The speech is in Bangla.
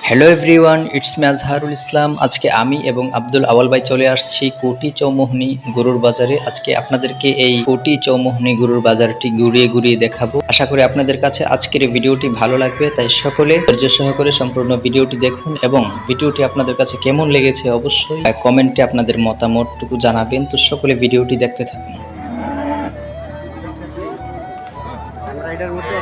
Hello everyone, it's me Azharul Islam. আজকে আমি এবং আব্দুল আওয়াল ভাই চলে আসছি কোটি চৌমোহনী গরুর বাজারে। আজকে আপনাদেরকে এই কোটি চৌমোহনী গরুর বাজারটি ঘুরিয়ে ঘুরিয়ে দেখাবো। আশা করি আপনাদের কাছে আজকের এই ভিডিওটি ভালো লাগবে, তাই সকলে ধৈর্য সহকারে সম্পূর্ণ ভিডিওটি দেখুন এবং ভিডিওটি আপনাদের কাছে কেমন লেগেছে অবশ্যই কমেন্টে আপনাদের মতামতটুকু জানাবেন। তো সকলে ভিডিওটি দেখতে থাকুন। এটার মতো